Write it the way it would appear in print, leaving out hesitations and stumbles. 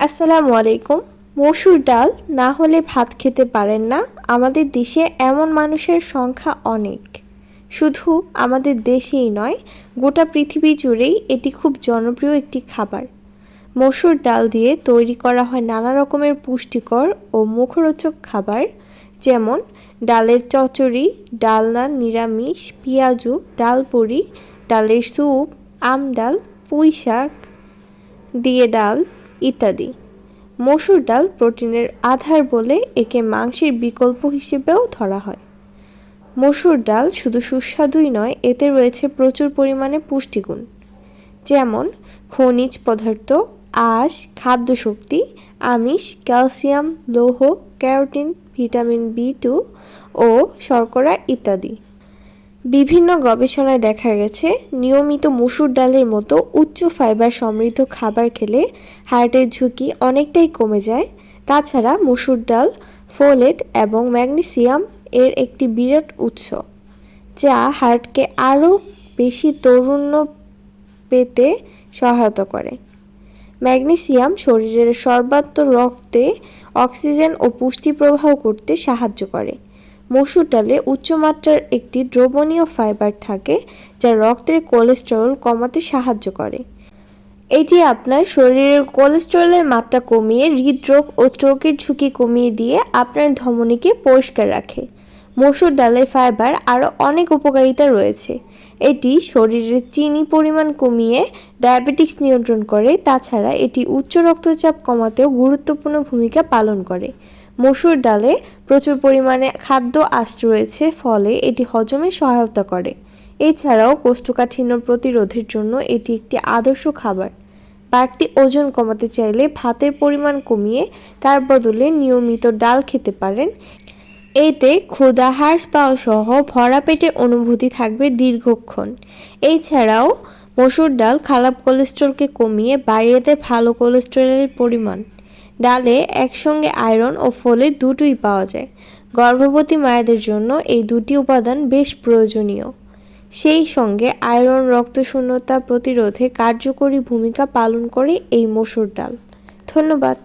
আসসালামু আলাইকুম। মসুর ডাল না হলে ভাত খেতে পারেন না। আমাদের দেশে এমন মানুষের সংখ্যা অনেক। শুধু আমাদের দেশেই নয়, গোটা পৃথিবী জুড়েই এটি খুব জনপ্রিয় একটি খাবার। মসুর ডাল দিয়ে তৈরি করা হয় নানা রকমের পুষ্টিকর ও মুখরোচক খাবার, যেমন ডালের চচ্চড়ি, ডালনা, নিরামিষ, পেঁয়াজু, ডাল পুরি, ডালের স্যুপ, আম ডাল, পুঁই শাক দিয়ে ডাল ইত্যাদি। মসুর ডাল প্রোটিনের আধার বলে একে মাংসের বিকল্প হিসেবেও ধরা হয়। মসুর ডাল শুধু সুস্বাদুই নয়, এতে রয়েছে প্রচুর পরিমাণে পুষ্টিগুণ, যেমন খনিজ পদার্থ, আঁশ, খাদ্যশক্তি, আমিষ, ক্যালসিয়াম, লৌহ, ক্যারোটিন, ভিটামিন B2 ও শর্করা ইত্যাদি। বিভিন্ন গবেষণায় দেখা গেছে নিয়মিত মসুর ডালের মতো উচ্চ ফাইবার সমৃদ্ধ খাবার খেলে হার্টের ঝুঁকি অনেকটাই কমে যায়। তাছাড়া মসুর ডাল ফোলেট এবং ম্যাগনেসিয়াম এর একটি বিরাট উৎস, যা হার্টকে আরও বেশি তারুণ্য পেতে সহায়তা করে। ম্যাগনেসিয়াম শরীরের সর্বাত্র রক্তে অক্সিজেন ও পুষ্টি প্রবাহ করতে সাহায্য করে। মসুর ডালে উচ্চমাত্রার একটি দ্রবণীয় ফাইবার থাকে, যা রক্তের কোলেস্টেরল কমাতে সাহায্য করে। এটি আপনার শরীরের কোলেস্টেরলের মাত্রা কমিয়ে হৃদরোগ ও স্ট্রোকের ঝুঁকি কমিয়ে দিয়ে আপনার ধমনীকে পরিষ্কার রাখে। মসুর ডালের ফাইবার আরও অনেক উপকারিতা রয়েছে। এটি শরীরের চিনি পরিমাণ কমিয়ে ডায়াবেটিস নিয়ন্ত্রণ করে। তাছাড়া এটি উচ্চ রক্তচাপ কমাতেও গুরুত্বপূর্ণ ভূমিকা পালন করে। মসুর ডালে প্রচুর পরিমাণে খাদ্য আঁশ রয়েছে, ফলে এটি হজমে সহায়তা করে। এছাড়াও কোষ্ঠকাঠিন্য প্রতিরোধের জন্য এটি একটি আদর্শ খাবার। বাড়তি ওজন কমাতে চাইলে ভাতের পরিমাণ কমিয়ে তার বদলে নিয়মিত ডাল খেতে পারেন। এতে ক্ষুধা হ্রাস পাওয়া সহ ভরা পেটের অনুভূতি থাকবে দীর্ঘক্ষণ। এছাড়াও মসুর ডাল খারাপ কোলেস্টেরলকে কমিয়ে বাড়িয়ে দেয় ভালো কোলেস্টেরলের পরিমাণ। ডালে একসঙ্গে আয়রন ও ফোলেট দুটোই পাওয়া যায়। গর্ভবতী মায়েদের জন্য এই দুটি উপাদান বেশ প্রয়োজনীয়। সেই সঙ্গে আয়রন রক্তশূন্যতা প্রতিরোধে কার্যকরী ভূমিকা পালন করে এই মসুর ডাল। ধন্যবাদ।